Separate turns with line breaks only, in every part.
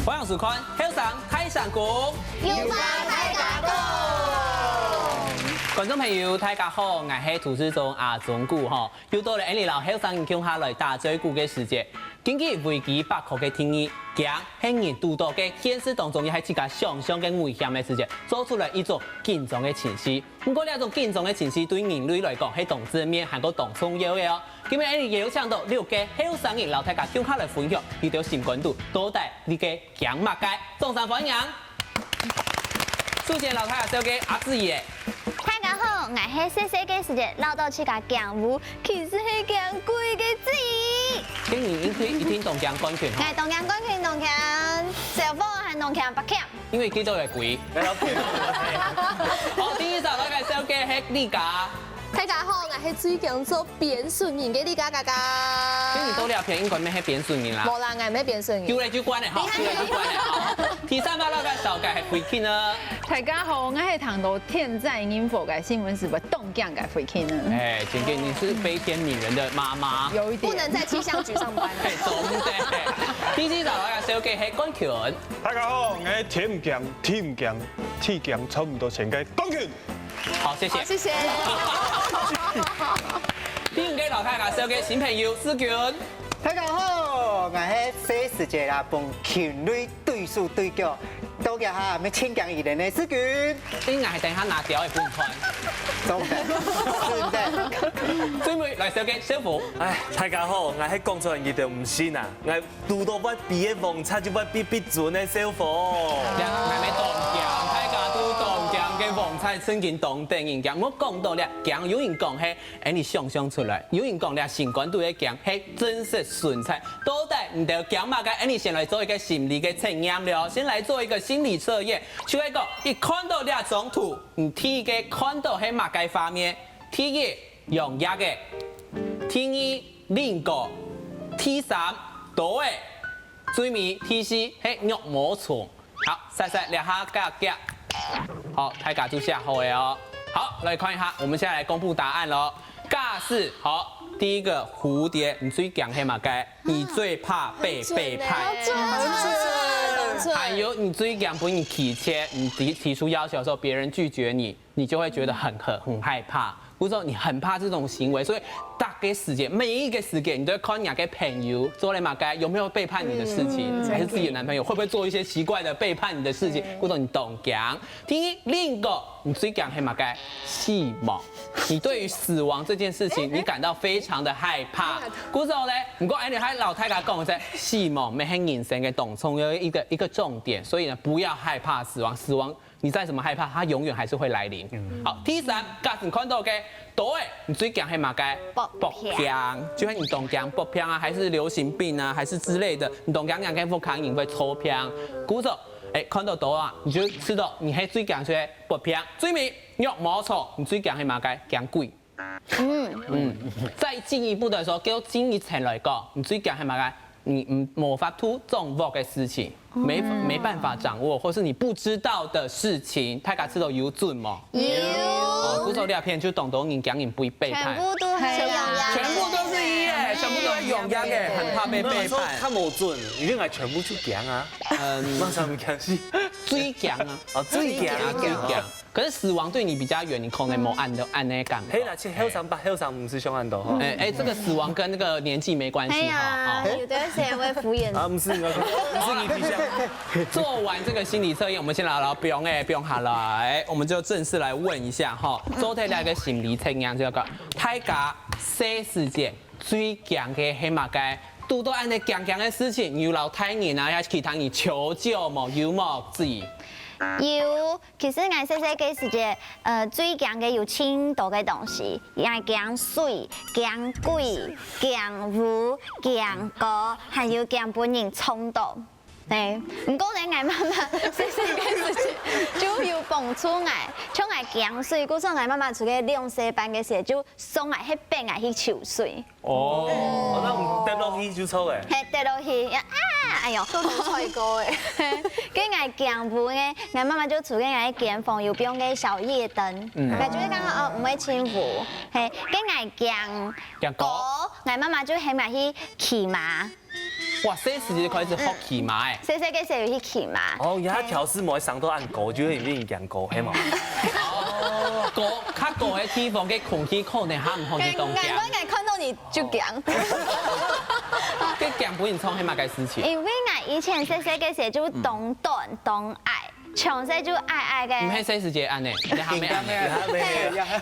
欢迎收看《后上开上讲》，
有话大家讲。
观众朋友，大家好，我是主持人阿忠古吼，又到了你老后上影响下来大追股的时节。根据维基百科的定义，强是人遇到嘅现实当中，也系一个想象嘅危险嘅事情，做出来一种紧张嘅情绪。不过呢种紧张嘅情绪对人类来讲，系同正面还个同重要嘅哦。今日你有抢到6个后上人老大家向下来分享，遇到新关注，到底你嘅强马街，众上欢迎。首先老太太小嘅阿志爷。
大家好，我是细细嘅时节捞到去个强舞，其实是强贵嘅子。
今年应该一定动强冠军
我动强冠军，动强小凤还动强八强。
因为几多会贵。好，第一首老嘅小嘅係李家。
大家好，我是最强做变顺人嘅李家家。
今年多了片应该咩係變順面啦。
冇啦，我咩变順人。
叫嚟就關嘅，好，叫嚟就關嘅。好，第三把老嘅小嘅係回傾呢。
大家好，我是唐都天在音佛嘅新闻是不动降嘅回傾呢。
哎，简姐，你是飞天女人的妈妈。
有一点。
不能在气象局上班。
係總嘅。第四首老嘅小嘅係關權。
大家好，我是天唔強，天唔強，天強差唔多全嘅關權。
好，謝謝。
謝謝。
第五個老太太小嘅新朋友思權。
大家好，我是小世界啦，幫權類對數對角，多嘅下咩千強二人嘅思權。
應該係等下拿掉嘅半款。
真的。
最尾來小嘅小虎。
哎，大家好，我係講出嚟嘅就唔信啊，我拄到我比嘅夢差就我比準嘅小虎。
係咪當強？大家都當強嘅黃彩曾經當定人強。我講到咧強，有人講係，你想象出來；有人講咧新冠度嘅強係真實存在。到底唔得強嘛？嘅，你先來做一個心理嘅測驗了，先來做一個心理測驗。就係講，一看到兩張圖，你第一個看到係乜嘅畫面？第一用壓嘅，第二另個，第三多嘅，最尾第四係肉毛蟲。好，細細兩下夾夾。好，大家就下好嘅哦。好，來看一下，我們現在來公布答案咯。尬是好，第一個蝴蝶，你最強係乜嘅？你最怕被背叛。還有你最強不你體貼，你提出要求的時候，別人拒絕你，你就會覺得很害怕。或者說你很怕這種行為，所以大個時間，每一個時間，你都要看你嘅朋友做嚟嘛嘅，有沒有背叛你的事情，還是自己的男朋友會不會做一些奇怪的背叛你的事情，或者你懂講。第一，另一個你最講係嘛嘅死亡，你對於死亡這件事情，你感到非常的害怕。故此後咧，唔過你喺老太家講嘅死亡，咩係人生嘅當中有一個重點，所以呢，不要害怕死亡，死亡。你再怎麼害怕，它永遠還是會來臨。好，第三，假使看到嘅，對，你最驚係乜嘅？搏槍，就係你懂講搏槍啊，還是流行病啊，還是之類的，你懂講跟不抗因為抽槍。故此，看到多啊，你就知道你係最驚係搏槍。最尾肉毛蟲，你最驚係乜嘅？驚鬼。再進一步的時候，叫進一層來講，你最驚係乜嘅？你無法突掌握嘅事情，沒辦法掌握，或是你不知道的事情，大家知道有準嗎？有。古手兩片就懂得人講人不會背叛。
全部都係用壓。
全部都是一耶，全部都係用壓嘅，很怕被背叛。
他冇準，一定係全部出強啊。馬上唔強是
最強啊！
最強。
可是死亡對你比較遠，你可能冇按那感。
嘿啦，其實後生唔是凶案的哈。
這個死亡跟那個年紀沒關係哈。
有的時候會敷衍。
啊，不是你底下。
做完這個心理測驗，我們先來不用下來，我們就正式來問一下哈。做睇一個心理測驗，這個大家細時節最強嘅係乜嘅？遇到安尼強嘅事情，有老太人啊，還是其他人求救冇？有冇自己？
有，其實我細細嘅時節，最強嘅有青島嘅東西，係強水、強鬼、強湖、強歌，還有強本人衝動。誒，唔過咧，我媽媽細細嘅時節就有蹦出嚟，像係強水，嗰陣我媽媽出去兩歲半嘅時候就送嚟去邊嚟去抽水。
哦，那唔跌落去就錯嘅。
係跌落去啊！哎呦，
都冇吹過誒。
跟我強部嘅，我媽媽就出去我見風又用嘅小夜燈，佢就是講哦唔會清湖，係跟我強歌，我媽媽就起埋去騎馬。
哇，这时节开始好奇嘛哎。
細細嘅時候去騎嘛。
哦，而家調試冇上到按高，就會變硬高，係嘛？
哦，較高嘅地方嘅空氣可能還唔可以凍
我看到你就強。
嘅強本然創係乜嘅事情？
因為我以前細細嘅時候就懂短懂愛，從細就愛嘅。
唔係這時節按呢，你還沒按呢？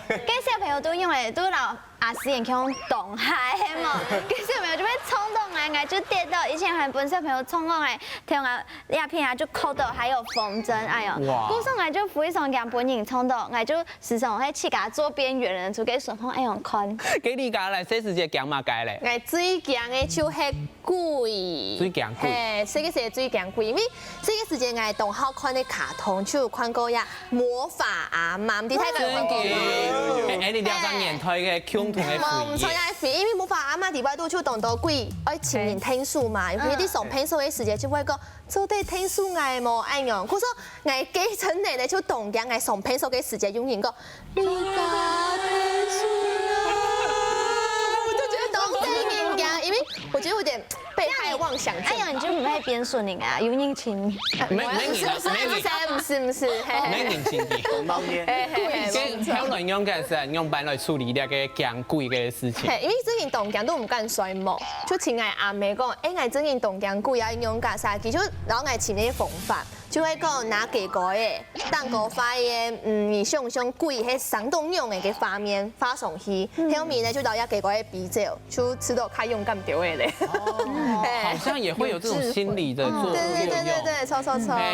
跟小朋友都因為都老阿師人講懂海嘛，跟小朋友就會衝動啊，就跌到以前很本小朋友衝動嚟，聽啊鴉片啊就扣到，還有風箏，哎呦，古時我就非常驚本人衝動，我就時常喺去架做邊緣人，就給順風哎樣看。
給你家嚟這時節講乜嘅咧？
我最強嘅就係鬼，
最強鬼
誒，這個是最強鬼，因為這個時間我同學看的卡通就有看過呀，魔法阿媽，唔知睇過有看過嗎？
誒，你兩張年推嘅共同嘅
唔錯呀，因為魔法阿媽啲外都就當到鬼，愛請人聽書嘛，有啲上聽書嘅時間就會講，做啲聽書嗌冇愛用，佢說我幾層嚟咧就當嘅，我上聽書嘅時間永遠講，你家聽書啊，我就覺得當真人家，因為我覺得有點被害妄想症。
哎呦，你就唔係變順人啊，有人情。
唔是，
咩年前嘅？
懂貓呢？
跟香港用嘅是用辦來處理呢個強鬼嘅事情。
係，因為之前動鏡都唔敢衰毛，就請我阿妹講，我之前動鏡鬼啊，用架曬，其實然後我前啲方法，就會講拿幾個嘅，當個發現，你像鬼係生動用嘅嘅畫面發上去，後面呢就到一幾個嘅比較，就知道佢勇敢啲嘅咧。
好像也會有這種心理的作用。
對，錯。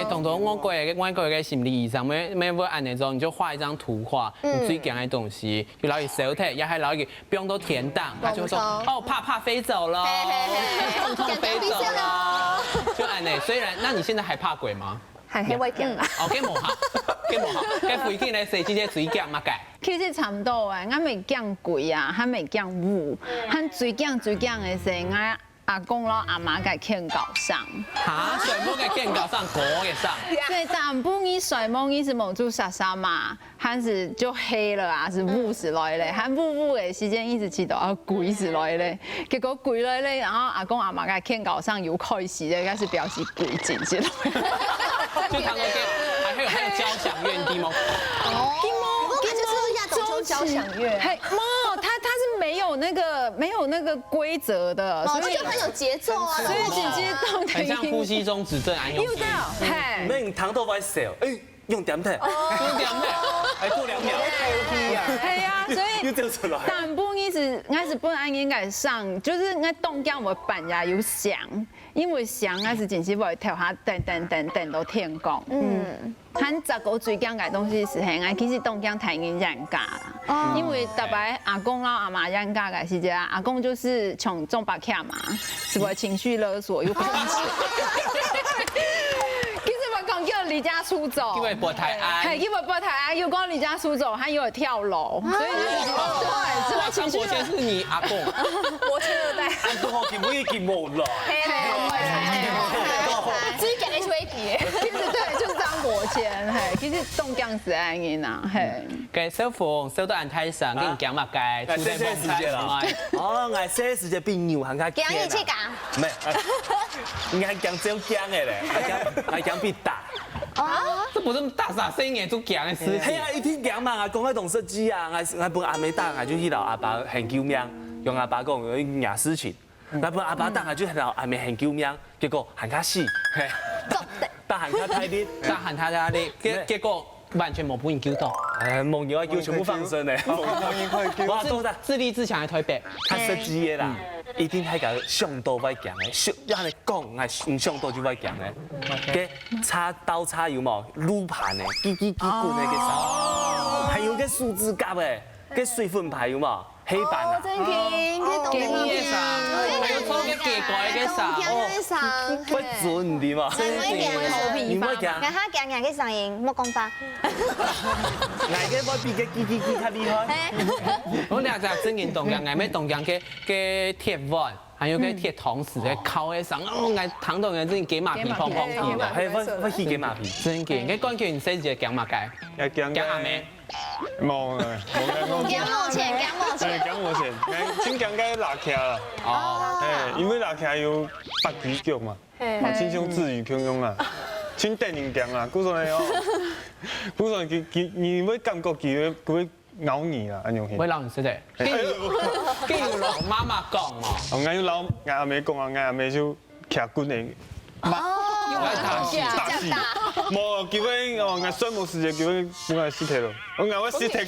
同我過嘅心理醫生，每按那種，你就畫一張圖畫，你最驚嘅東西，就攞去手提，也係攞去不用到填檔，他就說哦怕飛走了，痛飛走了，就按那。雖然，那你現在還怕鬼嗎？
係會驚啦。
哦，幾無效，嘅附近咧誰直接水驚乜嘅？
其實差唔多誒，我未驚鬼啊，還未驚烏，還最驚嘅是我阿公咯阿媽嘅牽搞上。
嚇，水母嘅牽搞上，果嘅上。
對，但不你水母一直蒙住沙沙嘛，還是就黑了啊，是霧是來咧，還霧嘅時間一直知道啊鬼是來咧，結果鬼來咧，然後阿公阿媽嘅牽搞上有開始咧，開始表示鬼進去了。
就他們嘅，還有交響樂地嗎？
交響樂，
嘿，它是沒有那個規則的，
所以就很有節奏啊，
所以直接動的。
很像呼吸中止症，按用。
有的，嘿。
咩糖豆歪笑，用點睇？
用2秒，過2秒。
係啊，所以
又掉出來。
但不一直，我是本來應該上，就是我動鏡我板呀有響，因為響我是真是會跳下等到天光。很雜個最驚嘅東西是係我其實動鏡太緊人家啦，因為特別阿公啦阿媽人家嘅時節，阿公就是從中白卡嘛，是會情緒勒索又控制。叫離家出走，
因為不太愛，
係因為不太愛，又講離家出走，還有跳樓，所以對，
哇，張國先是你阿公，
我車二代，
按到後期每一件冇啦，
最強嘅吹皮，
其實對，就是張國先，係，其實動鏡是安嘅呐，係。
嘅小鳳收到人睇相，跟講乜嘅，
我細細時節啦，哦，我細時節變牛行較驚啦，
講一起講，
唔係，應該係講少驚嘅咧，係講變大。
啊，這不是大傻聲嘅都講嘅事情。
係啊，一天講嘛，我講喺同設計啊，我本阿妹打，我就去老阿爸喊救命，用阿爸講有嘢事情，我本阿爸打，我就去老阿妹喊救命，結果喊卡死，打喊卡太啲，
打喊他家啲，結果完全冇俾人救到。
夢遊叫全部放生咧，哇，都得
自立自強嘅台北，
較設計嘅啦。一定係個上刀歹強嘅，上一係講係唔上刀就歹強嘅。嘅插刀叉有冇擼盤嘅，滾嘅嘅手，還有個樹枝夾嘅，嘅水分牌有冇黑板啊？
真勁，佢
嘅嘢上，還有錯嘅結果嘅上，
不準啲嘛？
你
唔可以講，
我嚇驚人嘅聲音，冇講法。
捱嘅我比嘅較厲害。
我哋就真言動樣，嗌咩動樣嘅鐵腕，还有个铁桶匙在烤喺上，我糖豆人真给马皮碰碰碰的，
嘿，我去给马皮。
真嘅，你关键细节讲嘛该，
讲
讲阿妹，
冇
讲冇钱，讲冇钱。
讲冇钱，先讲个拉徛啦。
哦，
因为拉徛有北极脚嘛，亲像自语汹涌啊，亲电影讲啊，古说呢哦，古说你要感觉佢会咬你啊，安样
喂老你是的，跟有老妈妈讲哦，
我嗌老嗌阿妹講啊，嗌阿妹就徛骨嚟。
因为大戏，
大戲，冇叫佢哦，嗌雙冇時間叫佢本來屍體咯，我嗌我屍體佢，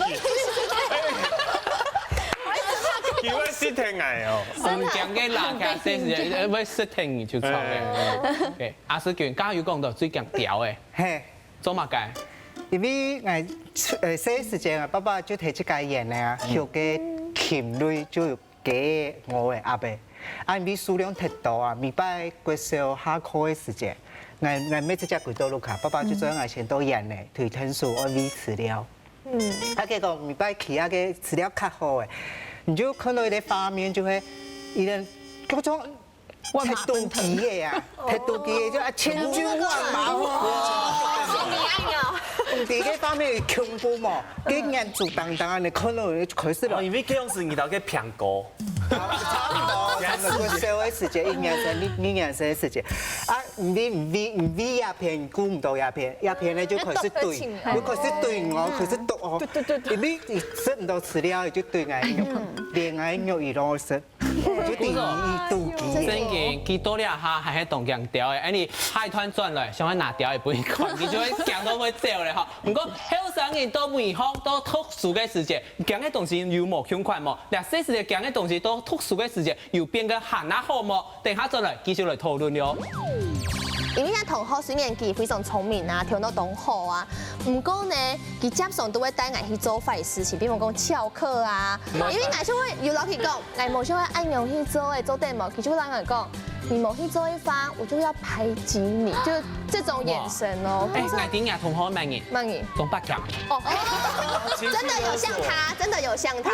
叫佢屍體嗌哦。
唔讲嘅拉卡细节，要失停你就錯嘅。OK，阿思權剛有講到最強調嘅，
嘿，
做嘛該？
因為細時間啊，爸爸就提出介演咧，有個禽類就有幾我嘅阿伯，因為數量太多啊，禮拜過少下課嘅時間，我每次只幾多路卡，爸爸就做我先都演咧，推天數我餵飼料。啊，結果禮拜去啊個飼料較好嘅，你就看到一啲畫面就係一人嗰種。太妒忌嘅啊！太妒忌嘅就啊千軍萬馬喎！第個方面恐怖嘛，竟然做當當的看到開始了。
因為這樣是遇到個蘋果。
差唔多個社會時間，一年生時間。啊，唔俾鴉片，估唔到鴉片咧就開始對，就開始對我，開始毒我。因為食唔到飼料，就對我肉，連我肉亦都食。就第二妒忌。
真嘅，佢多了下係喺動強調嘅，而你海團轉來，想要拿掉也不會看，佢就會講到會走咧嚇。唔過後生人都唔好，都特殊嘅時節，講嘅東西又冇輕快冇，嗱細時講嘅東西都特殊嘅時節，又變個行下好冇，等下再來繼續來討論了。
因為同學雖然佢非常聰明啊，跳到動好啊，唔過呢，佢接上都會帶我去做壞事情，比如講翹課啊。因為我想會有老師講，我冇想會按樣去做誒，做對冇，佢就會讓我講，你冇去做一番，我就要排擠你，就是這種眼神哦。
我點解同學問你？
問你。
仲不強？
哦，真的有像他，真的有像他。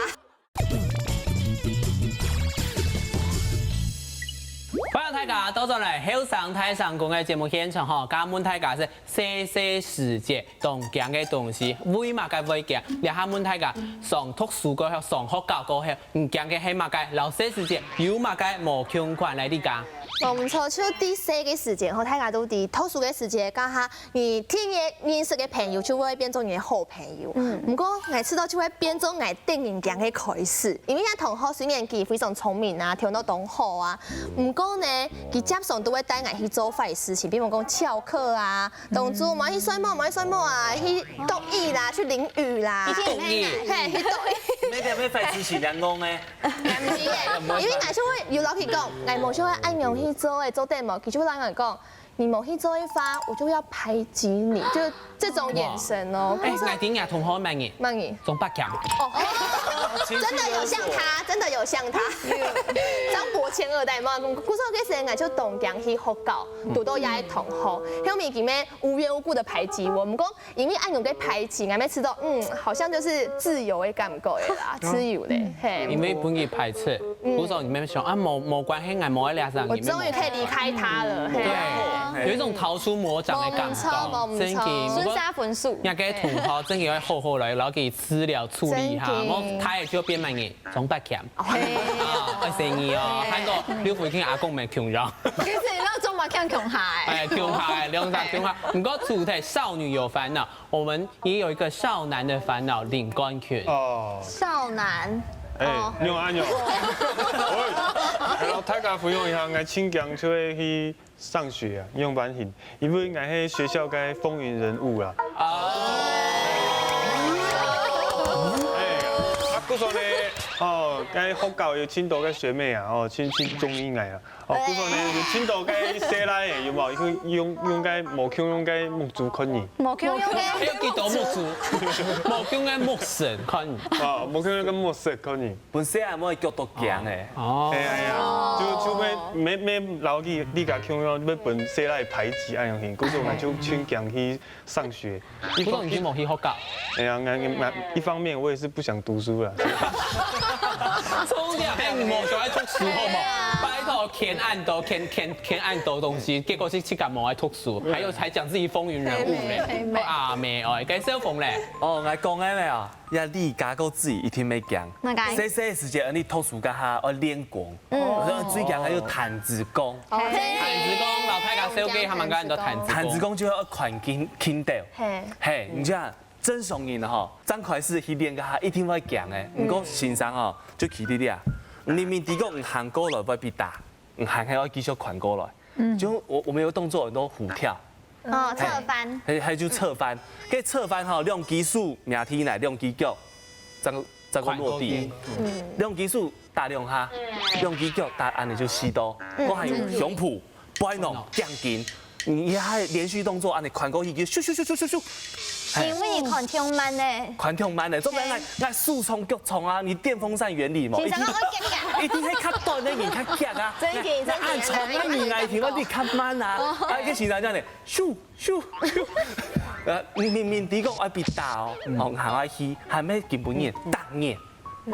歡迎大家到咗嚟後生太上公嘅節目現場嗬，今問大家是細時節同講嘅東西，為嘛嘅會講？你下問大家上讀書過後，上學教過後，唔講嘅係嘛嘅？老細時節有嘛嘅無窮款嚟啲講？
唔錯，就第四個時節，大家都啲讀書嘅時節，家下你天嘅認識嘅朋友就會變做你嘅好朋友。唔過我知道就會變做我定人講嘅開始，因為阿同學雖然佢非常聰明啊，跳到動好啊，唔過呢，佢接上都會帶我去做壞事情，比如講翹課啊，同住嘛去摔跤啊，去獨藝啦，去淋雨啦，
獨藝，
係去獨藝。
咩叫咩壞事情兩講呢？
唔係嘅，因為我想會有老師講，我冇想會按樣去做誒，做對冇，佢就會讓我講，你冇去做一番，我就要排擠你，就是這種眼神哦。
我點解同學問你？
問你。
仲不強？
真的有像他，真的有像他。張伯謙二代嘛，古時候嗰時我就動講去學校，讀到也係同學，後面佢咩無緣無故的排擠我，唔講因為按樣嘅排擠，我咪知道，好像就是自由嘅感覺嘅啦，自由咧，嘿。
因為本意排斥，古時候你們想啊冇關係，我冇喺兩上。
我終於可以離開他了，
對，有一種逃出魔掌嘅感覺，真嘅。
孫沙本樹。
人家同學真係好好來，然後給資料處理下，我睇就變乜嘢，總不強。啊，成意哦，睇到廖培卿阿公咪強咗。
其實那種嘛看窮孩。
強孩，兩大強孩。唔過主題少女有煩惱，我們也有一個少男的煩惱，領冠權。
哦。
少男。
用安用。然後大家分享一下，我新疆就會去上學啊，用版型，因為我喺學校嘅風雲人物啦。嗰時候咧，喺學校有青島嘅學妹啊，親中醫藝啊，嗰時候咧有青島嘅西拉嘅，有冇？佢用嘅木腔用嘅木竹昆兒。
木腔用嘅。
有幾多木竹？木腔嘅木神昆兒。
木腔嘅木石昆兒。
本身係冇腳度行嘅。
哦。
係啊，就要留意你家腔要本西拉排擠安樣型，嗰時候我就穿強去上學。
嗰時候你冇去學校。
哎呀，一方面我也是不想讀書啦。
冲掉，还无就爱读书好冇？拜托，填暗斗，填暗斗东西，结果是去感冒爱读书，还讲自己风云人物嘞，阿妹哦，跟小凤嘞，
哦，我讲的咧哦，呀，你加个自己一天没讲，细细的时间，你读书噶哈，要练功，最近还有弹子功，
弹子功，老太家小鸡他们家人都弹子功，
弹子功就要款轻掉，嘿，你讲。真上瘾吼，张快是去练个哈，一定会强的。不过先生吼，就起你俩，明明第个唔行过来，要被打，唔行还要继续款过来。就我们有动作很多虎跳，
侧翻，
还有就侧翻，跟侧翻吼，用技术命天来，用技脚，再个落地，用技术打两下，用技脚打安尼就死刀。我还有熊蹼、摆弄、降筋，你还连续动作安尼款过去，咻咻咻咻咻咻。
因为你款挺慢的，
款挺慢的，做咩爱速冲脚冲啊？你电风扇原理嘛，一定係較短的人較強啊，按衝啊你愛聽我哋較慢啊，個時陣真係咻咻咻，面啲個愛別打哦，行愛去，係咩基本嘢打嘢。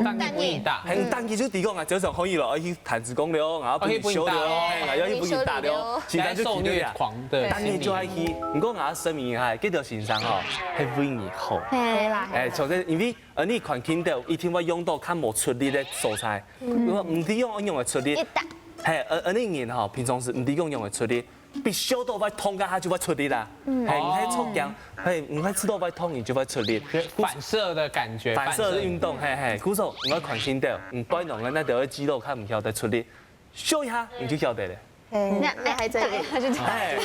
當然不易打，
很單機就第個啊，就上可以咯，去彈子功了，然後不修了，要去不去打了，現在就受虐狂，對，單機就愛去，不過我聲明一下，記得先生哦，係為你好，
係啦，
從這因為你款輕到一定會用到較冇出力的素材，如果唔啲用嘅出力，係你人吼平常時唔啲用嘅出力。必須到會痛㗎，他就會出力啦。係，你喺抽筋，係唔係吃到會痛，你就會出力。
反射的感覺，
反射運動，係。鼓手唔愛款輕掉，唔擺弄嘅那條肌肉看唔曉得出力，秀一下你就曉得咧。
那還真係，
哎，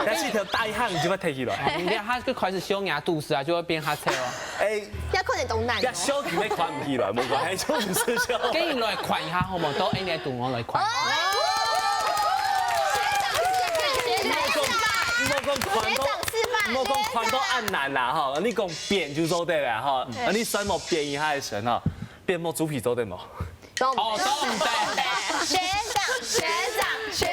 但是條大一下你就會提起來。
你看他就開始修牙肚子啊，就會變黑車哦。
哎，
一可能懂難。
一修佢咩款唔起來，冇關係，就唔是修。
跟你來款一下好冇？都應該讀我來款。莫講款到按難啦吼，你講扁就做得啦吼，你身莫扁一下嘅神吼，變莫豬皮做得冇？
都
唔得。
學長，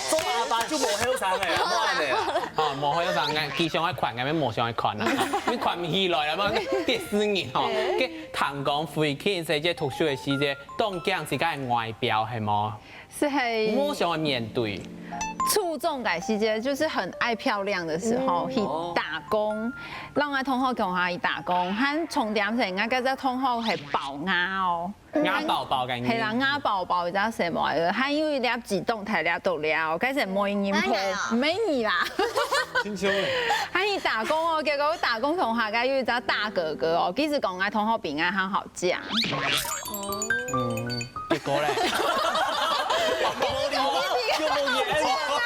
做阿爸就冇好上嘅，冇安尼啊。
哦，冇好上嘅，佢想去款嘅，咩冇想去款啊？你款唔起來啦嘛，跌死人吼。嘅唐講回去這些讀書嘅時節，當講自己嘅外表係冇，
是係
冇想去面對。
初中改時節就是很愛漂亮的時候去打工，讓我同學共下去打工，和重點是我嗰隻同學係爆牙哦，
牙寶寶嘅，
係啦，牙寶寶而什麼嘅，還因為兩自動態兩到了，嗰陣冇人鋪，沒你啦。
真巧咧！
喺去打工哦，結果打工同學嘅有一隻大哥哥哦，其實講我同學比我還好講。
結果咧？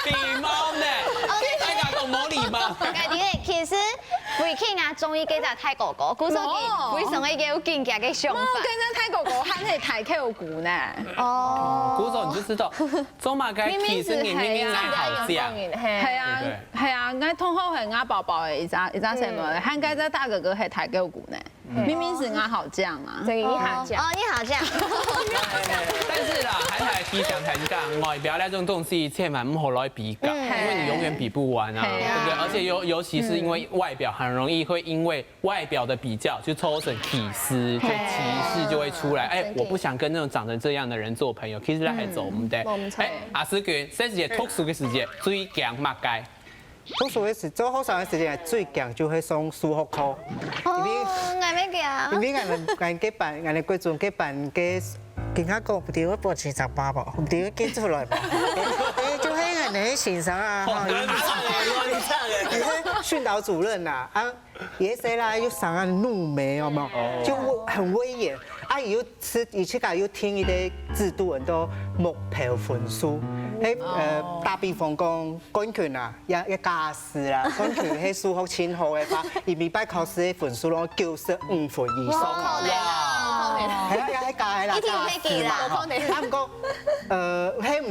禮貌呢？大家都冇禮貌。
其實回去啊，中意幾隻泰哥哥，古時候為什麼要見佢嘅想法？
跟着泰哥哥喊係泰口鼓呢。
哦，
古時候你就知道，中馬街其實你明明愛好講，
係啊，我同學係我寶寶嘅一隻什麼，喊嗰隻大哥哥係泰口鼓呢。明明是我好講啊，
對，你好講，
哦，你好講。
但是啦，還係提倡係講外表那種東西千萬唔好來比較，因為你永遠比不完啊，對不對？而且尤其是因為外表很容易會因為外表的比較就造成歧視，就歧視就會出來。哎，我不想跟那種長成這樣的人做朋友，其實係做唔得。哎，阿思權，這是讀書嘅時節最強乜界？
讀書嘅時做學生嘅時間最強就係上數學課，
哦，係咩嘅？
因為我嘅班，我哋貴族嘅班嘅，更加講唔掉一半48噃，唔掉一記出來噃。就係我哋先生啊，訓導主任啊，也是啦，又上啊怒眉，有冇？就很威嚴。啊，又去又聽伊啲制度很多目標分數。打比方講，管權啊，一加試啦，管權喺數學前後嘅話，而禮拜考試嘅分數咯95分以上。
哇！
係啊，喺加係啦，加試嘛。啊，唔過，喺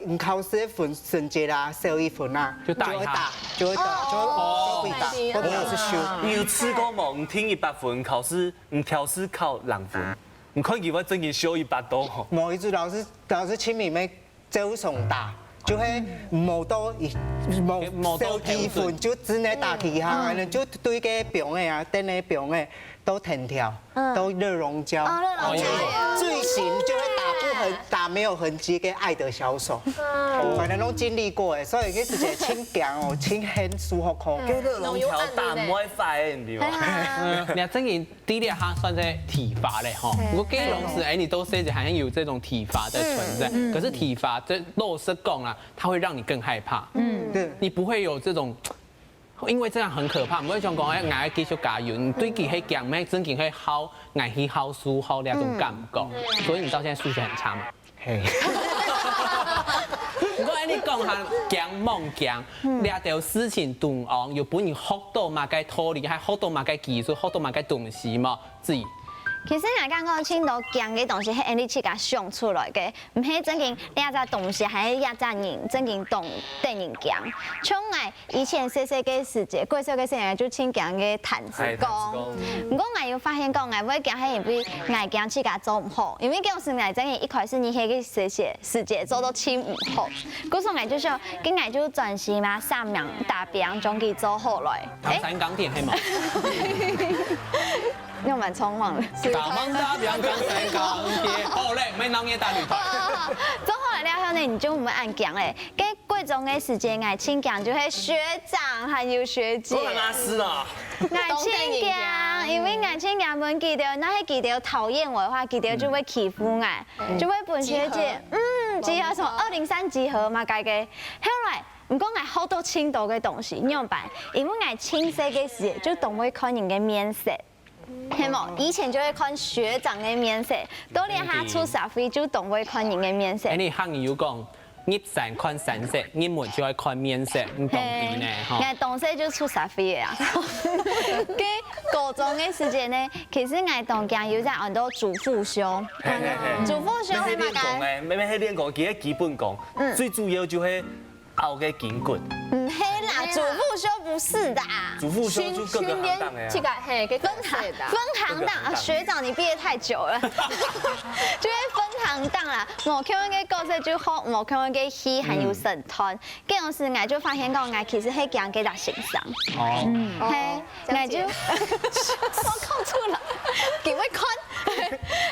唔考試嘅分成績啦，少1分啦，就會打，就會打。我沒有去修。
你有試過冇？唔聽100分考試，唔挑試考2分，唔看佢我真係修100多。
某一次老師親面咩？就上打，就係冇到小氣氛，就真係打氣下，就對個病的啊，等個病的都藤條，都熱熔膠，最新就係打沒有痕跡嘅愛的小手，反正都經歷過嘅，所以嗰時就輕強哦，輕很舒服口。
熱熔條打唔會快唔對嘛？
你真嘅第一行算在體罰嘞哈。不過基隆是你都說好像有這種體罰的存在，可是體罰這老實講啦，它會讓你更害怕。對，你不會有這種。因為這樣很可怕，唔會像講誒，愛繼續加油，你對佢係講咩，真嘅係好，愛去好輸好那種感覺，所以你到現在數學很差嘛。嘿。不過你講下講夢講，兩條事情同昂，又本人學到嘛嘅道理，還學到嘛嘅技術，學到嘛嘅東西嘛，自己。
其實我剛剛青島講嘅東西係你自己想出來嘅，唔係真正兩隻東西，係兩隻人真正懂等人講。像我以前細細個時節，過小嘅時候就請講嘅彈子功。不過我又發現講，我會講係因為我講自己做唔好，因為嗰時我真係一開始你係個細細時節做到請唔好，嗰時我就說，跟我就專心嘛，上面大病將佢做好來。
唐山港點係嘛？
我蠻匆忙的。
大忙大病唐山港點，好嘞，沒鬧嘢大旅團。
做好了後呢，你就唔會按講嘞。跟貴重嘅時間，我請講就係學長還有學姐。
我阿師啊。
我請講，因為我請講本記得，那些記得討厭我的話，記得就會欺負我，就會本學姐，集合什麼203集合嘛，該嘅。後來唔講我好多青島嘅東西，你用辦？因為我青色嘅時就懂會看人嘅面色。係冇，以前就會看學長嘅面色，到你下出社會就懂會看人嘅面色。
你行有講，入山看山色，入門就要看面色，你懂啲呢？
我當時就出社會啊。跟高中嘅時間呢，其實我當講有在按到主副修，主副修係乜嘅？
咩喺練講，佢係基本講，最主要就係拗嘅筋骨。
唔係啦，主副修不是的。
主副修就各個行當嘅。
這個嘿，給分
行當啊，學長你畢業太久了，就會分行當啦。我看嗰個角色就好，我看嗰個戲還有神團，嗰陣時我就發現講我其實係講給他欣賞。哦。係，我就我講錯了，幾位看，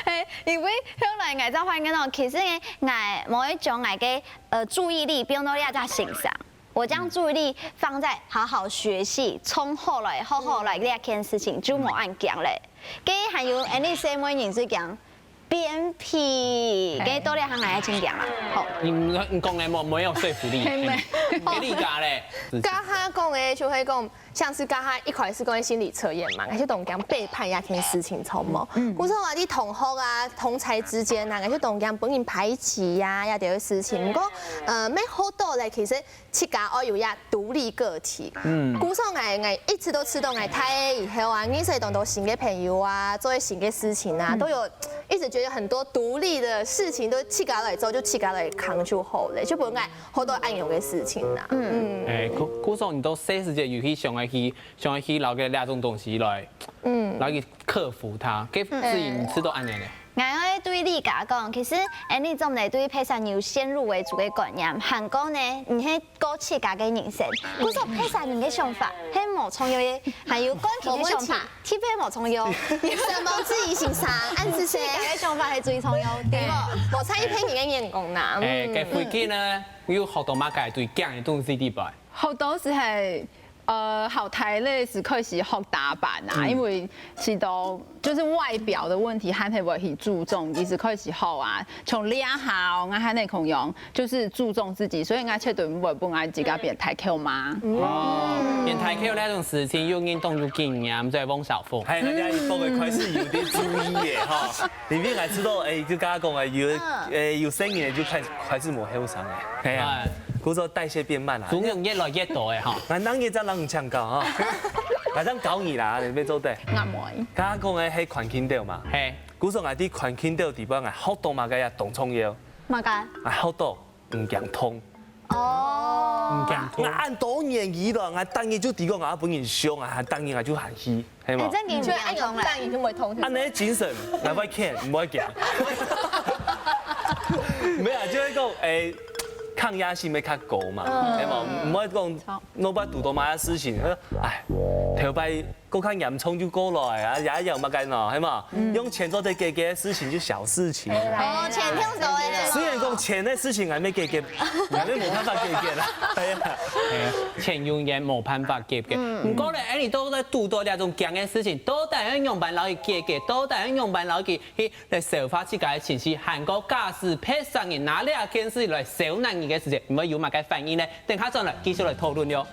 係因為後來我就發現講，其實我某一種我嘅注意力變到要他欣賞。我將注意力放在好好學習，從後來好好來呢一件事情就冇按講嘞。跟還有你什麼人是講鞭辟，跟多啲行嚟請講啦。好，
你講嘅冇有說服力，給你講咧。
家下講嘅就係講，像是家下一開始講嘅心理測驗嘛，我就同講背叛一件事情從冇。故說話啲同學啊、同儕之間啊，我就同講本人排擠呀，一啲嘅事情。不過咩好多咧，其實自家要有一獨立個體。故說我一直都知道我睇以後啊，認識到多新嘅朋友啊，做新嘅事情啊，都有一直覺得很多獨立的事情都自家來做，就自家來扛就好咧，就唔愛好多按用嘅事情啦。
古時候你都細時節遊戲上來去攞嘅兩種東西來，來去克服它，給自己你吃到安年咧。
我喺對你講，其實你總嚟對配上有先入為主嘅觀念。韓國呢，你係高自家嘅人生，故說配上人嘅想法係冇重要嘅，還有關係嘅想法，貼配冇重要。
什麼自己欣賞，按自己
嘅想法係最重要，對冇？
無差一批人嘅眼光啦。
嘅飛機呢，要學到乜嘅對講嘅東西啲吧？
好多時係後台咧是開始學打扮啊，因為是到就是外表的問題，還係會去注重，其實開始學啊，從臉好，我還係同樣就是注重自己，所以我絕對唔會幫我自己變太 Q 嘛。
哦，變太 Q 呢種事情要運動要經驗，就係汪小鳳。
係，人家一方面開始有啲注意嘅哈，裡面還知道就剛剛講有聲音就開始冇後生嘅，係啊。嗰個代謝變慢啦，
總用越來越多嘅哈。
但當然真人唔唱高哈，但真搞你啦，你咩做得？
啱唔？
剛剛講嘅係環境調嘛，係。嗰種係啲環境調地方係好多嘛嘅呀，動創藥。
乜嘅？
係好多唔講通。
哦。
唔講通。
我按多年以來，我當然就第個我本人傷啊，當然我就喊氣，係嘛？
真嘅唔講通啦。
當然就會通。
按你精神，嚟會傾，唔會講。咩啊？就係講抗压性要较高嘛，系嘛？唔可以讲老板拄到买啊事情，哎，头摆够较严重就过来啊，也有乜计喏，系嘛？用钱做啲计嘅事情就小事情。
哦，钱听到的。
虽然讲钱的事情还没计，还没冇办法计啦，系啊。
钱永远冇办法解决。唔过咧，你都在拄到呢种强嘅事情，都得用用办老去解决，都得用办老去来抒发自己嘅情绪。韩国假使配上人拿两件事来小难人嘅事情，唔会有乜嘅反应咧？等下再来继续来讨论哟。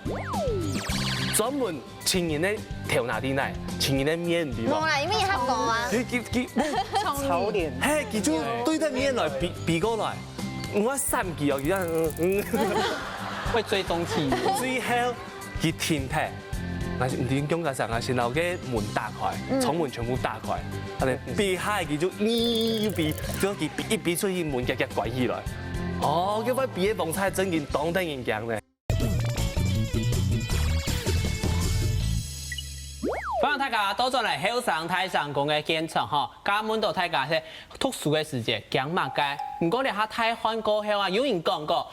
专门情人的头哪啲奶，情人的面对嘛？
冇啦，因为他讲啊。
炒脸。
嘿，佢就对得面来比过来，我三句哦，佢
会追踪器。
最后佢停停，但是唔點講嘅時候，然後嘅門打開，窗門全部打開，我哋避開佢就避，將佢一避出去門夾關起來。哦，叫佢避嘅房菜真件當得人強咧。
歡迎大家到咗嚟後生太上宮嘅現場嗬，加滿到大家係讀書嘅時節講乜嘅？唔過你喺台灣過後啊，有人講過，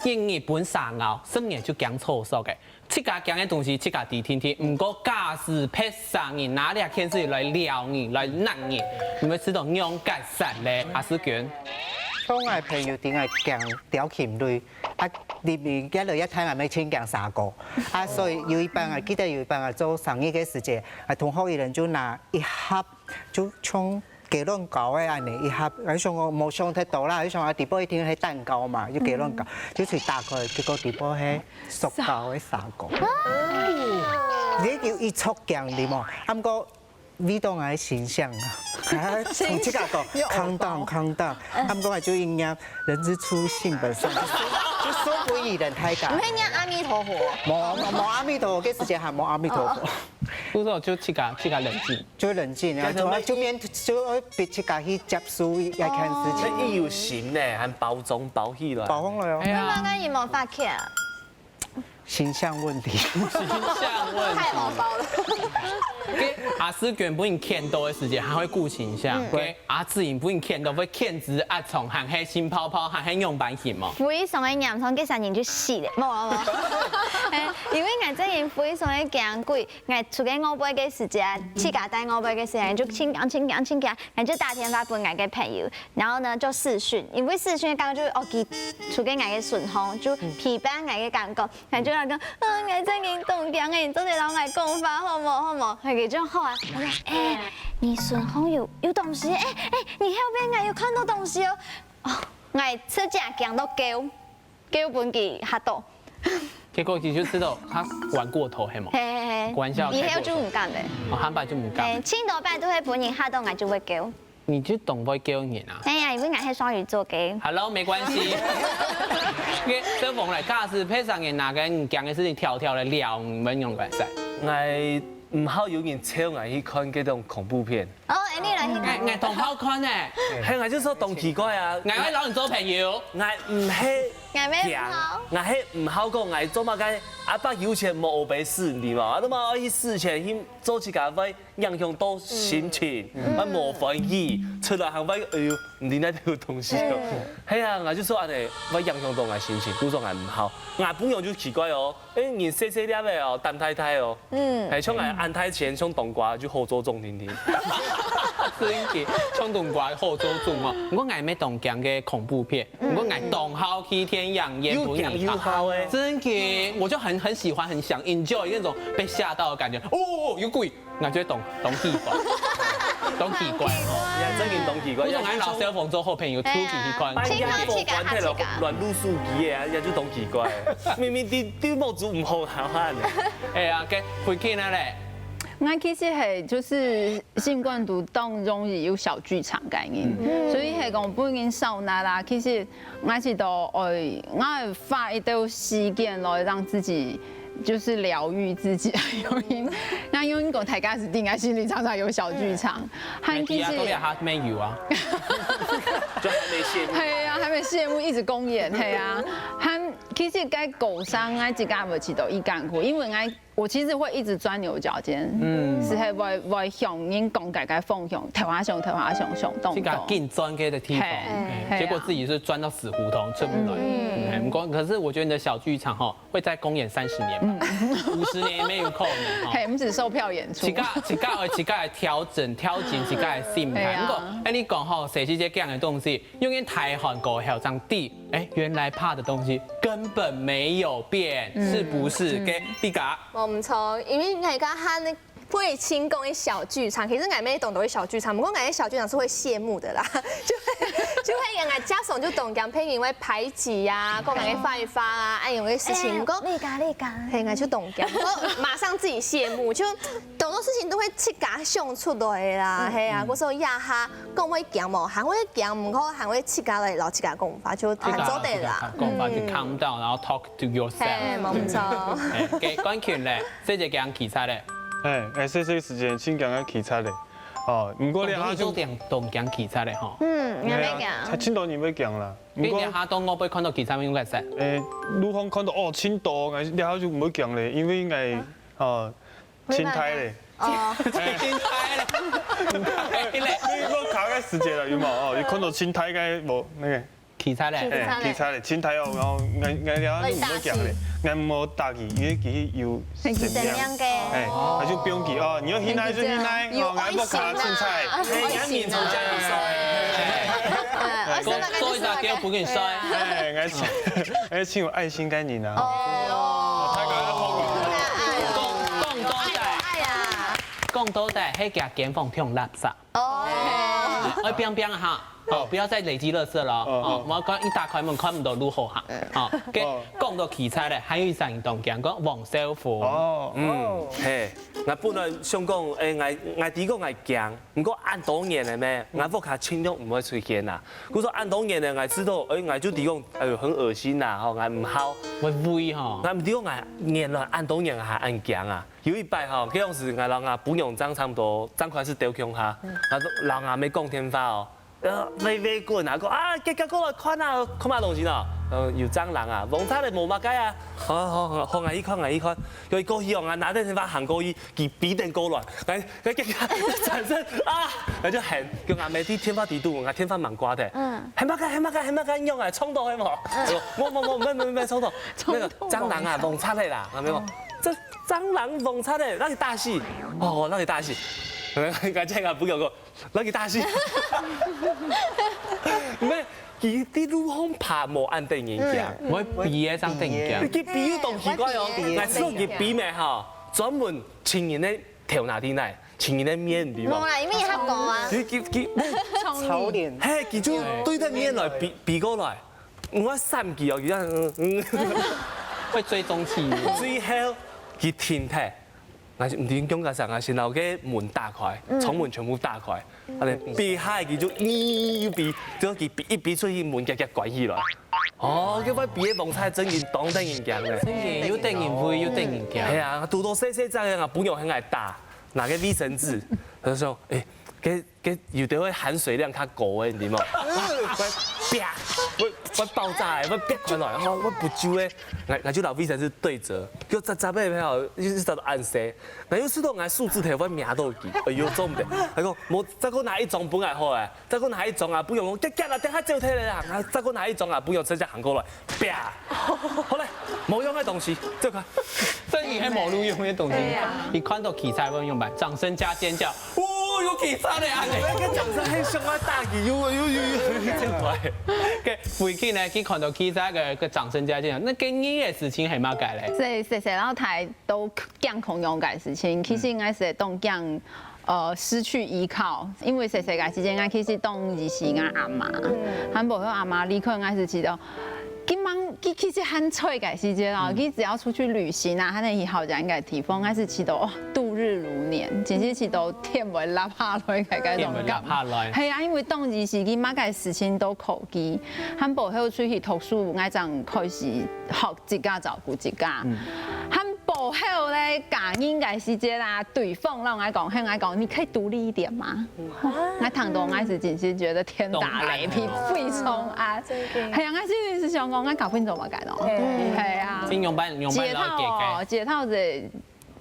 英語本生拗，10年就講錯數嘅。自家講嘅東西，自家啲聽聽。唔過假使配上人拿兩件事來撩人，來難人，你會知道用解釋咧，阿思娟。
我嘅朋友點係講屌鉗類，啊，入面一來一睇係咪先講3個，啊，所以有一班啊，記得有一班啊做生意嘅時節，啊，同學一人就拿一盒，就從雞卵糕嘅安尼一盒，喺上我冇上睇到啦，喺上啊地波一定係蛋糕嘛，要雞卵糕，就隨打開，結果地波係塑膠嘅3個，你叫一撮鏡啲喎，啱個。味道係形象啊！從這個講康當，他們講係就應該人之初性本善，就說不以人太高。
唔係念阿彌陀佛。
冇阿彌陀佛嘅時間係冇阿彌陀佛。
不過就自家冷靜，
就冷靜啊！就免就別自家去接觸來看事情。
伊有型咧，還包裝包起來。
包紅了喲。
你媽媽有冇發現？
形象問題。
形象問題。
太毛包了。
阿思娟本人見到的時間，還會顧形象；阿志穎本人見到會見之壓從，還係新泡泡，還係用版型嘛。
非常嘅嚴重，幾十年就死咧，冇。因為我真係非常嘅驚鬼，我出去我輩嘅時間，自家帶我輩嘅時間就請講，我就打電話俾我嘅朋友，然後呢就視訊，因為視訊感覺就佢出去我嘅順風，就陪伴我嘅感覺，我就講，我真係動驚嘅，做啲老我講法好冇？佢就好啊，我說你順風有東西，你後邊我有看到東西哦，我出隻驚到叫本記嚇到。
結果你就知道他玩過頭係冇？玩笑。
以後就唔敢咧。
喊白就唔敢。
千多擺都會本人嚇到我就會叫。
你就懂會叫人啊？
哎呀，因為我係雙魚座嘅。
Hello， 沒關係。這逢嚟假使配上人哪個唔講嘅事情，條條嚟撩，唔揾用嘅
係。唔好有人超我去看嗰種恐怖片。
哦，你來去看。
我同好看呢。
係我就說動奇怪啊！
我係老人做朋友。
我唔係
驚，
我係唔好講，我做乜嘅？阿爸有錢冇白事，你嘛？我都嘛去事前去做一家會影響到心情，我冇歡喜，出來行會哎呦，唔知哪條東西哦。係啊，我就說安尼，會影響到我心情，故作我唔好。我本樣就奇怪哦，人細細粒嘅哦，蛋太太哦，係像我安太前像冬瓜就好做種甜甜。
所以像冬瓜好做種嘛，我愛咩動講嘅恐怖片，我愛動好氣天養夜不養湯。真嘅，我就很喜歡，很想 enjoy 那種被嚇到的感覺。哦，有鬼，我就懂奇怪，懂奇怪。
真嘅懂奇怪。
我仲愛老小鳳做好朋友，出去去看。
青康氣㗎，嚇氣㗎。
亂錄數機嘅，也就懂奇怪。明明啲模組唔好好看。
係啊，嘅會見咧。
我其實係就是新冠毒動容易有小劇場概念，所以係講本身受難啦。其實我是都我花一段時間來讓自己就是療癒自己。那因為講大家是點解心裡常常有小劇場？
還其實都有下沒有啊，
就還沒謝幕。
係啊，還沒謝幕一直公演，係啊。還其實該高商我自家唔知道伊艱苦，因為我我其实会一直钻牛角尖，是系为向因讲改改方向，头下上动
去给他进钻给的地方，结果自己是钻到死胡同出不来。可是我觉得你的小剧场哈会再公演30年吧，50年也没有可能哈。
嘿，我们只售票演出。
一个来调整一个来心态。如果你讲吼，谁是这样的东西，用因台韩国校长地，原来怕的东西根本没有变，是不是？给你讲。
唔错，因为我家他那会轻功的小剧场，其实我没懂得小剧场，不过我小剧场是会谢幕的啦，就会原来家属就懂讲配音会排挤呀，讲人发一发啊，按用的事情，讲
你讲，
嘿，我就懂讲，我马上自己谢幕，就懂多事情都会去给他想出来啦，嘿啊，我说呀哈，讲会讲冇，还会讲，唔可还会去加来老去加讲法，就很做对啦，
讲法就 calm down，然后 talk to yourself，
冇错，
给关键咧，这就讲器材咧。
细时间请讲个器材嘞，哦，不过两下就
动讲器材嘞吼。
你要讲。
才青岛你要讲啦，
你两下当我被看到器材应该使。
女方看到青岛，我两下就唔要讲嘞，因为青苔嘞。
哦，青苔嘞，
你我卡个时间啦，有冇？哦，你看到青苔个无那个。
器材嘞，
器材嘞，青苔哦，然后我了就唔要讲嘞，我冇打去，因为佢有
怎样嘅？
他就不用给哦，你要现在就现在，哦，我不卡青菜，
你面从家里
说一下给我不给你摔，
我请有爱心干你呢。
哦，
讲多代，迄件减放桶垃圾。哦，冰冰哈。哦，不要再累积垃圾了哦！我讲一打开门看不到路后哈。哦，给讲到器材咧，还有一项运动讲王小虎。
嘿，我本来想讲，我第讲我强，不过按当年的咩，我不卡轻量唔会出现啦。我说按当年的，我知道，我就讲，很恶心呐，吼，我唔好。
会vui哈。
我唔知讲我年了按当年还按强啊。有一摆吼，嗰陣時我人啊本用章差不多，章塊是掉強下，人啊未講天花哦。飛滾啊！講啊，結果來看啊，看下東西咯。有蟑螂啊，王差嚟冇乜計啊。好，我一看，有一個希望啊，拿着天花行過去，佢鼻頂過來，佢結果產生啊，我就喊叫阿妹啲天花地度，我天花蠻刮的。係乜計用啊，衝到去冇？我沒衝到，那個蟑螂啊，王差嚟啦，係咪講？這蟑螂王差嚟，那個大戲，那個大戲。我真係不叫個，那個大戲。咩？佢啲路空爬冇按定影響，
我比嘅張定影。
佢比喻動奇怪哦，我知道佢比咩嚇，專門情人的條那啲內，情人的面啲嘛。
冇啦，因為他講啊。
臭臉。
嘿，佢就對得面來比過來，我三句哦，佢
會追蹤器。
最後佢停睇。我唔點講嘅時候，我先後嘅門打開，廠門全部打開，我哋避開佢就避，咗佢一避出去門夾拐起來。哦，叫佢避嘅房菜真係當得人驚嘅。
真嘅，有定人會，有定人驚。
係啊，讀到細仔嘅，我本用很愛打，拿個衛生紙，佢就說有啲會含水量較高嘅，你知冇？我爆炸我憋開來，我不揪咧，我就拿衛生紙對折，叫雜咩朋友，就是到暗色，我有時都按數字頭，我名都記，哎呦做唔得，佢講冇再講哪一種本來好誒，再講哪一種啊不用，夾啦，等下照睇你啦，再講哪一種啊不用直接行過來，啪，好咧，冇用嘅東西，就看，
真係係冇路用嘅東西，你看到器材會用吧？掌聲加尖叫，哇，有器材咧，
那個掌聲係上來打佢，真怪，
嘅回去呢，佢看到器材嘅掌聲加尖叫，那跟你嘅事情係乜解咧？
細老太都講恐勇嘅事情，其實應該是當講失去依靠，因為細嘅時間，我其實當兒是我阿媽，韓無阿媽離開我是知道。其實很脆嘅時節咯，佢只要出去旅行啊，佢哋以後就應該地方，係是到哦度日如年，真係到天唔會落下來嘅嗰種感。係啊，因為當時佢乜嘅事情都考記，韓部後出去讀書，我就開始學自家照顧自家。韓部後咧教應該時節啦，對方讓我講，你可以獨立一點嗎？我談到我是真是覺得天打雷劈，非常愛。係啊，我是想講，我搞分做乜解咯？係啊。
用班
解套就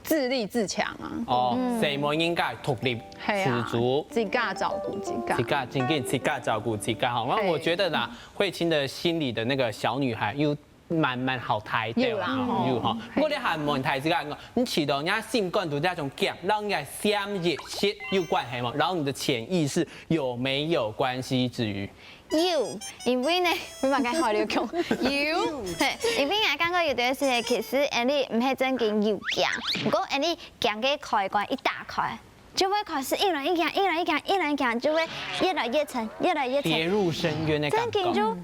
自立自强啊。
哦，谁们应该独立自主。
自家照顾自家。
自家经济，自家照顾自家哈。然后我觉得啦，慧清的心里的那个小女孩又蛮好抬的啦，有哈。我哋还问题是讲，你知道人家性感度这种讲，让人家相热血有关系吗？然后你的潜意识有没有关系？至于
有，因为呢，我嘛该好了讲有，因为我感觉有段时间其实你唔係真正有行，不過你行嘅開關一打開，就會開始一人一行，一人一行，一人一行，就會越來越沉，越來越沉，
跌入深淵的感覺。
真就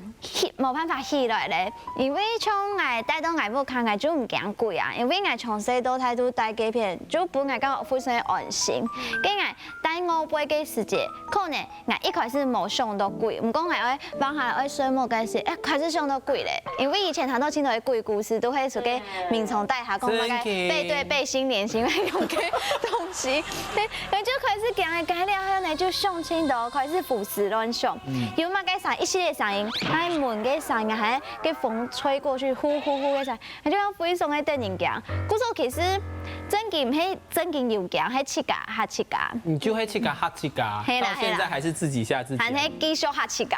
冇辦法起來咧，因為從我帶到外母看我就唔驚鬼啊，因為我從細到大都帶幾片，就本來講非常安心。跟我帶我背嘅時節，可能我一開始冇想到鬼，唔講我愛幫下愛睡夢嗰時，開始想到鬼咧，因為以前睇到青頭嘅鬼故事都會屬於名從帶下講大概背對背心連心那種嘅東西，然後就開始講嚟講了後呢，就想青頭開始胡思亂想，有乜嘅聲一系列聲音。門嘅聲音係嘅風吹過去，呼呼呼嘅聲，係就樣非常嘅得人驚。故所其實真嘅唔係真嘅要驚，係切架嚇切架。
你就會切架嚇切架，到現在還是自己嚇自己。
係係繼續嚇切架。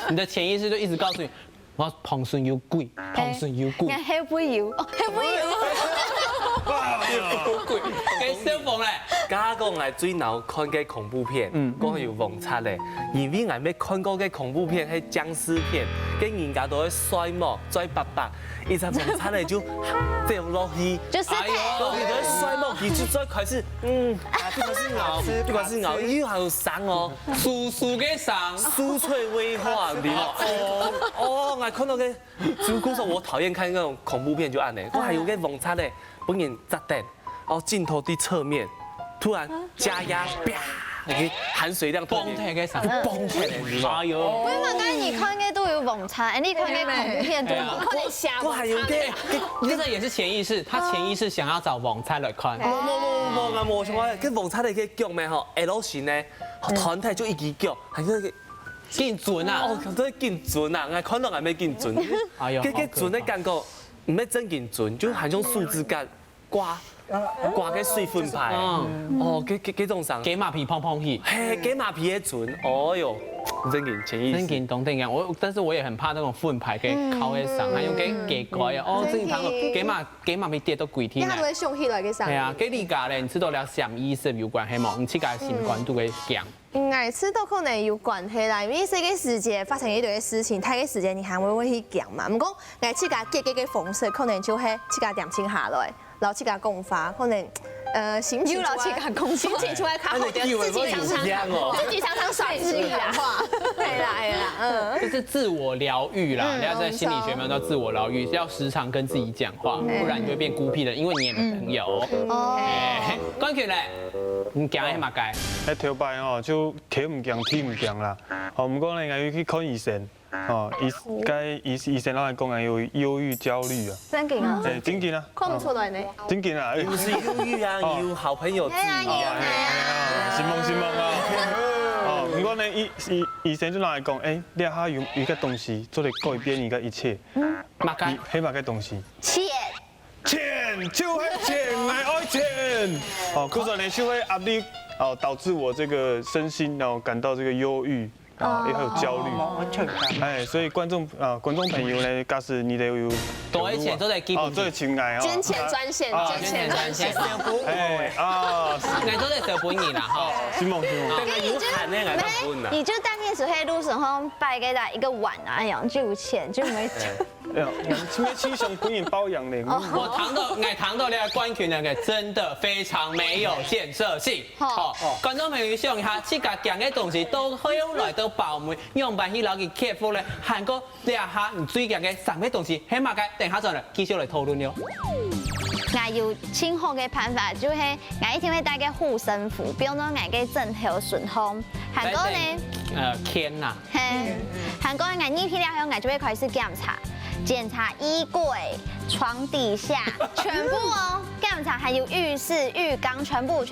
你的潛意識就一直告訴你，我旁順有鬼，旁順有鬼。
係會有，係會有。
有鬼，給小鳳咧。
假講係最鬧看嘅恐怖片，講有妄測咧，因為我未看過嘅恐怖片係殭屍片，跟人家都係衰魔再白白，一直妄測咧就掉落去，
就是
落去就衰魔，佢就再開始，呢個是咬，呢個是咬，以後生哦，
酥酥嘅生，
酥脆微滑，你哦，我看到嘅，就嗰時候我討厭看那種恐怖片就按咧，我還有個妄測咧，本人砸彈，哦鏡頭的側面。突然加壓，啪！你含水量
崩塌嘅時候，
崩塌嚟，你
哎呦！
我問緊你看嘅都有妄測，你看嘅恐怖片都可能瞎
我還有嘅，
這個也是潛意識，他潛意識想要找妄測來看。
冇，我冇錯啊！佢妄測嚟嘅腳咩嗬？L 型咧，團體就一支腳，係嗰個
見準啊！
哦，都見準啊！我看到係咩見準？
哎呦，
佢準嘅感覺唔係真見準，就好像數字感掛嘅水分牌。哦，幾種上。
給馬皮碰碰皮。
係給馬皮嘅準，哦喲，真見潛意識。
真見懂定嘅，但是我也很怕那種糞牌給靠喺上，還有給改啊！哦，正常給馬皮跌到櫃天。
一下都會想起來嘅聲。
係啊，給你家咧，你知道了潛意識有關係冇？你自家習慣都會講。
我知道可能有關係啦，因為這個世界發生一堆嘅事情，睇個時間你還會去講嘛。唔過我自家結嘅方式，可能就係自家點清下來，然後自家講法，可能心情出來卡好啲，自己常常甩自己講話，係啦，
就是自我療癒啦，人家在心理學嘛叫自我療癒，要時常跟自己講話，不然你會變孤僻的，因為你也沒朋友。哦，關鍵咧，你講係乜嘅？
喺頭擺哦，就腿唔強，腿唔強啦。哦，唔過咧，我要去看醫生。哦，醫生老係講係有憂鬱焦慮啊。
真勁啊！
誒，真勁啊！
看唔出來呢。
真勁啊！
不是憂鬱啊，有好朋友自己啊。
是夢啊！哦，唔過呢，醫生就攞嚟講，誒，你下有個東西做嚟改變而家一切。
乜嘅？
係乜嘅東西？
錢
就係錢，愛錢。哦，嗰陣呢就會壓力，哦，導致我這個身心然後感到這個憂鬱。啊，也很有焦慮，
安全感。
哎，所以觀眾朋友呢，假使你哋有
多一錢都得記，
哦，做情愛哦，
捐錢專線，
捐錢專線，
哎啊，
你都得小本兒啦，哈，
是夢。
你就當天只會路時候擺給他一個碗啊，然後就有錢就沒錢。
咩輕鬆本人包養呢？
我談到呢個關權嘅真的非常沒有建設性。好，觀眾朋友想一下，自家講嘅東西都後來都保密，用辦去攞去客服咧，韓國呢下唔最近嘅什麼東西，起碼嘅等下再嚟繼續嚟討論了。
我有清好嘅辦法，就係我一定會帶個護身符，比如講我嘅枕頭順風。韓國呢？
天呐！
韓國我呢批了後，我就會開始檢查衣櫃、床底下，全部哦，檢查還有浴室、浴缸，全部。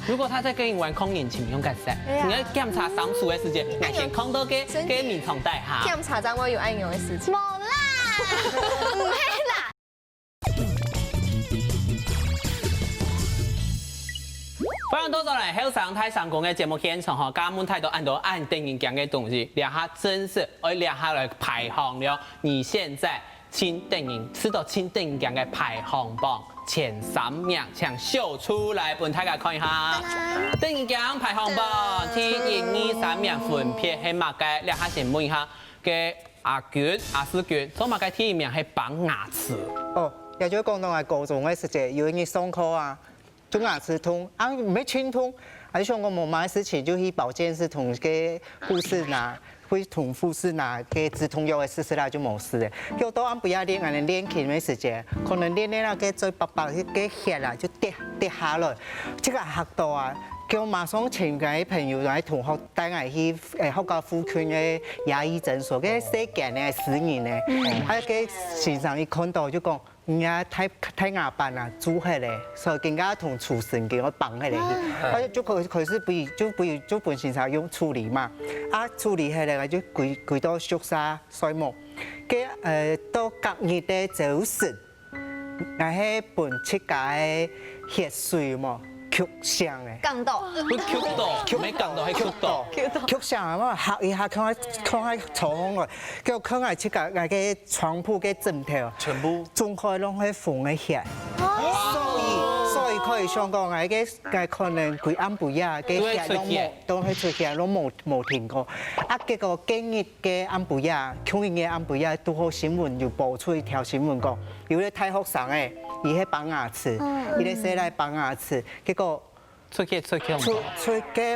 如果他在跟你玩空眼，請用幹啥？你要檢查上述的時間，我先空到給眠床帶下。
檢查張我有愛用的事情。
冇啦，唔係啦。
欢迎多走来后上台上工的节目现场哈，刚刚太多按电影讲的东西，两下真是两下来排行了。你现在新电影知道新电影讲的排行榜前3名，请秀出来，本大家看一下。电影奖排行榜第1、2、3名分别係乜嘅？兩下先問一下嘅阿娟、阿思娟，做乜嘅第1名係綁牙齒？
哦，也就講到係高中嘅時節，有人上課啊，做牙齒痛，啊唔係穿痛，還是我冇買事情就去保健室同嘅護士拿。會同護士拿嘅止痛藥嘅試試啦，就冇事嘅。叫到俺不要練，俺哋練琴嘅時節，可能練咧啦，嘅嘴白白嘅血啦，就跌下來，即刻嚇到啊！叫我馬上請佢朋友同埋同學帶我去學校附近嘅牙醫診所，嘅細間咧係10年咧，喺嘅線上一看到就講。人家睇牙板啊，煮起嚟，所以更加同廚神給我綁起嚟。啊，就佢是就本身上用處理嘛，啊處理起嚟就攰到縮沙衰木，嘅到隔日嘅早晨，我係本出街血水嘛。曲上嘅，
降到，
沒降到，係曲到，
曲上啊嘛，嚇一下，看喺床內，叫看喺出個嘅床鋪嘅枕頭，
全部
中開攏係縫嘅血，所以可以上講嘅可能佢啱不呀，嘅血都係出血，攏冇停過。啊，結果今日嘅啱不呀，去年嘅啱不呀，都好新聞又播出一條新聞講，有啲太學生誒。伊喺綁牙齒，伊咧寫嚟綁牙齒，結果
出嘅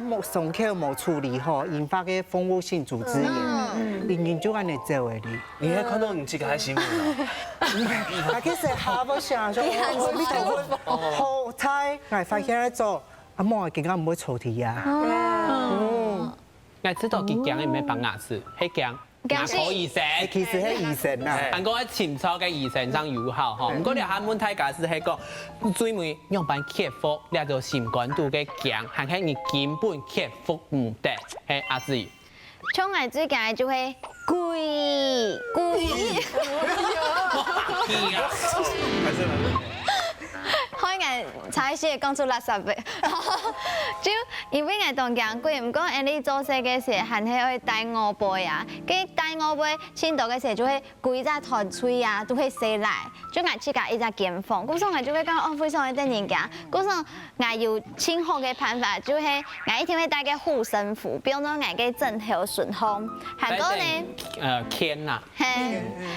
冇上口冇處理好，引發嘅蜂窩性組織炎，連就安尼走嘅你。
你喺看到唔知個新聞啊？
啊，其實下不上咗，你頭好彩，我發現咧做阿媽更加唔會嘈啲啊。
我知道佢講嘅唔係綁牙齒，係講。牙科醫生，
其實係醫生啊。
韓國喺前朝嘅醫生上友好吼，唔過你下問題嘅是係講最尾樣板克服，你就新冠度嘅強，係喺你根本克服唔得。係阿志，
像我最近就會貴。可以嗌踩屎講出垃圾嘅，就因為我當講貴，唔講你做事嘅時，係可以帶我背啊，佢帶我背簽到嘅時就會貴隻團吹啊，都會寫來，就我自家一隻檢房，嗰時我就會講哦，非常嘅得人家，嗰時我要簽好嘅辦法，就係我一定會帶個護身符，比如講我嘅枕頭順風，韓國呢
天啊，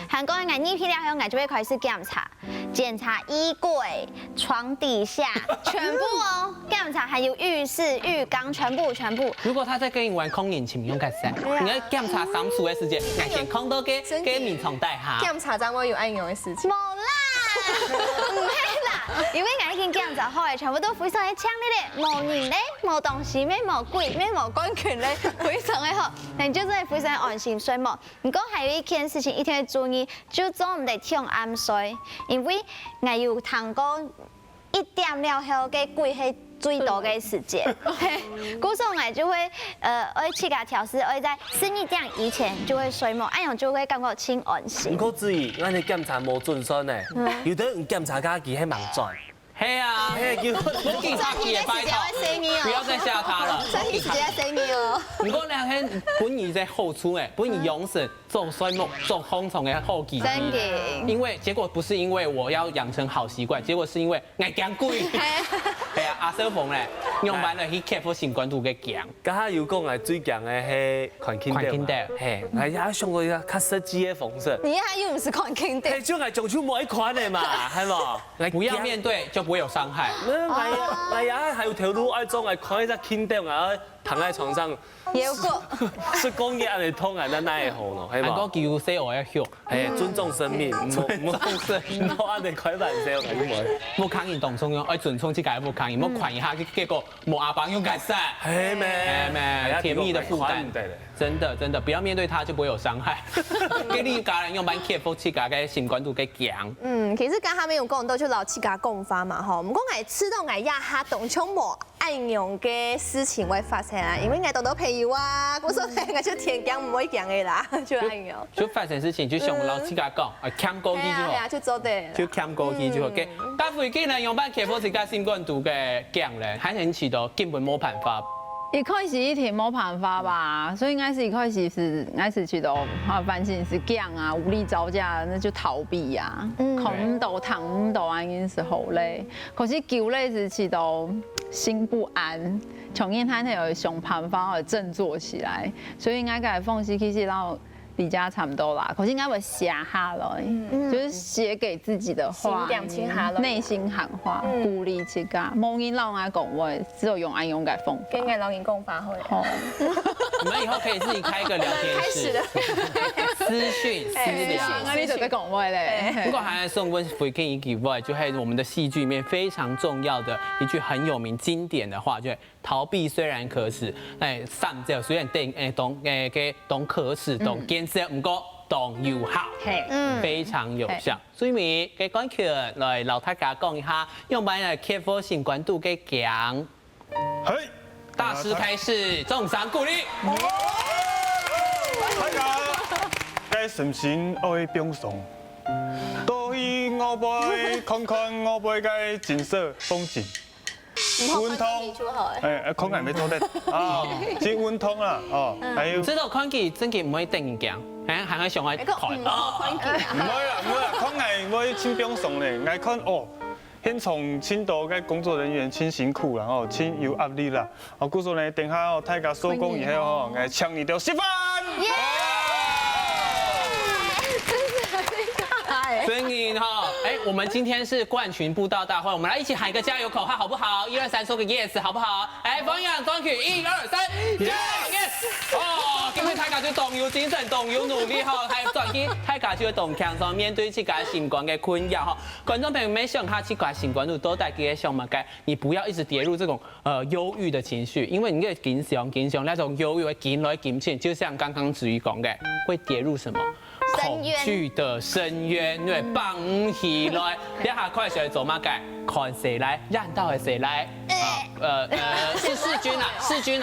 韓國我呢批了後，我就會開始檢查衣櫃、床底下，全部哦，檢查還有浴室、浴缸，全部。
如果他在跟你玩空眼前面用開始，你要檢查3次嘅時間，眼前空到嘅面床底下。
檢查掌握有愛用嘅事情。
冇啦，唔係啦，因為我已經檢查好嘅，全部都非常嘅強烈咧，冇人咧，冇東西咩，冇鬼咩，冇關權咧，非常嘅好，但就真係非常安心睡夢。不過還有一件事情一定要注意，就做唔得聽暗睡，因為我有聽過1點了後嘅鬼係最多嘅時間，嗰時候我就會我去個調試，我在11點以前就會睡夢，咁樣就會感覺輕安心。
唔過注意，我哋檢查冇準算咧，有啲人檢查家己係盲轉。
係啊，叫我警察也拜託，不要再嚇他了。
身體直接死你哦！
唔過兩天本意在後出誒，本意養成做睡夢、做空床嘅後期。
真嘅。
因為結果不是因為我要養成好習慣，結果是因為我驚鬼。係啊，阿小鳳咧，用板嚟去克服新冠度嘅驚。
家下要講係最強嘅係環境帶，係，係也上過一個較設計嘅方式。
你還又唔是環境帶？
係將係做出某一款嘅嘛，係嘛？
不要面對就不會有傷害。
係啊，係有條路愛裝係看一隻輕點啊，躺喺床上。
有過。
說講嘢安尼通啊，那會好咯，係嘛？
韓國叫死我一響，
係尊重生命，唔好安尼開玩笑，係咪？
冇抗議動作樣，愛尊重自己冇抗議，冇款一下，結果冇阿爸用解釋，
係咩？
甜蜜的負擔。真的不要面对它就不会有伤害。给你家人用班 KF 去家嘅心关度嘅强。
其實家下面用講到就老七家講法嘛吼，唔過我知道我亞下動槍無按用嘅事情會發生啊，因為我當到朋友啊，我說我就天講唔會講嘅啦，就按用。
就發生事情就向老七家講，欠過去就好。
係啊，就做對。
就欠過去就好。嘅，但附近人用班 KF 去家心關度嘅強咧，還很遲到根本冇辦法。
一開始一定冇辦法吧，所以應該是一開始是覺得反正是這樣啊，無力招架，那就逃避呀，扛唔到、躺唔到啊，已經是好累。可是久累是覺得心不安，從因他有想辦法而振作起來，所以應該個縫隙其實讓離家差不多啦，可是應該會寫下來，就是寫給自己的話，內心喊話，鼓勵自己。冇人老愛講話，只有用愛用改風。
跟愛老人講法會。
你們以後可以自己開一個聊天室，私訊私聊。
你就在講話咧。
不過還送溫回敬一句話，就是我們的戲劇裡面非常重要的一句很有名經典的話，就是逃避雖然可恥，上吊雖然當可恥，當堅持唔過當有效，非常有效。所以咪嘅講劇來老大家講一下，用乜嘢 KF 心關度嘅強。
嘿，
大師開始，重賞鼓勵。
大家該心心愛冰爽，多去我背看看我背嘅景色風景。運通，空眼沒做得啊，即運通啦，哦，還有。
知道空氣真嘅唔可以定人強，還係上海看。
唔會啦，空眼會清冰爽咧，愛看哦。現場青島嘅工作人員真辛苦啦，哦，真有壓力啦。哦，故說呢，等下哦，大家收工以後哦，愛搶你條10分。
真贏哈！我們今天是冠群布道大會，我們來一起喊一個加油口號，好不好？1、2、3，說個 yes，好不好？方陽莊曲，1、2、3，yes！ 哦，今日大家就動有精神，動有努力哈，還轉去大家就動強上面對自己心關嘅困擾哈。觀眾朋友們，想下自己心關度都帶給想乜嘅，你不要一直跌入這種憂鬱的情緒，因為你嘅經常那種憂鬱會緊來緊去，就像剛剛子瑜講嘅，會跌入什麼？恐懼的深淵，因為放唔起來，一下快水做乜嘅？看誰來？讓到係誰來？是世軍啊，世軍。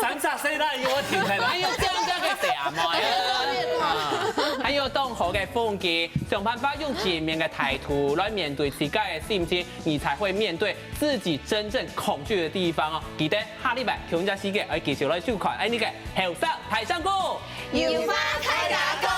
三炸誰來？我聽係啦。
還有這樣嘅什麼？還有動好嘅風景，想辦法用正面嘅態度來面對自己嘅心情，你才會面對自己真正恐懼嘅地方哦。記得下禮拜強家世界，而繼續來收看呢個後生台上歌，
要花睇下歌。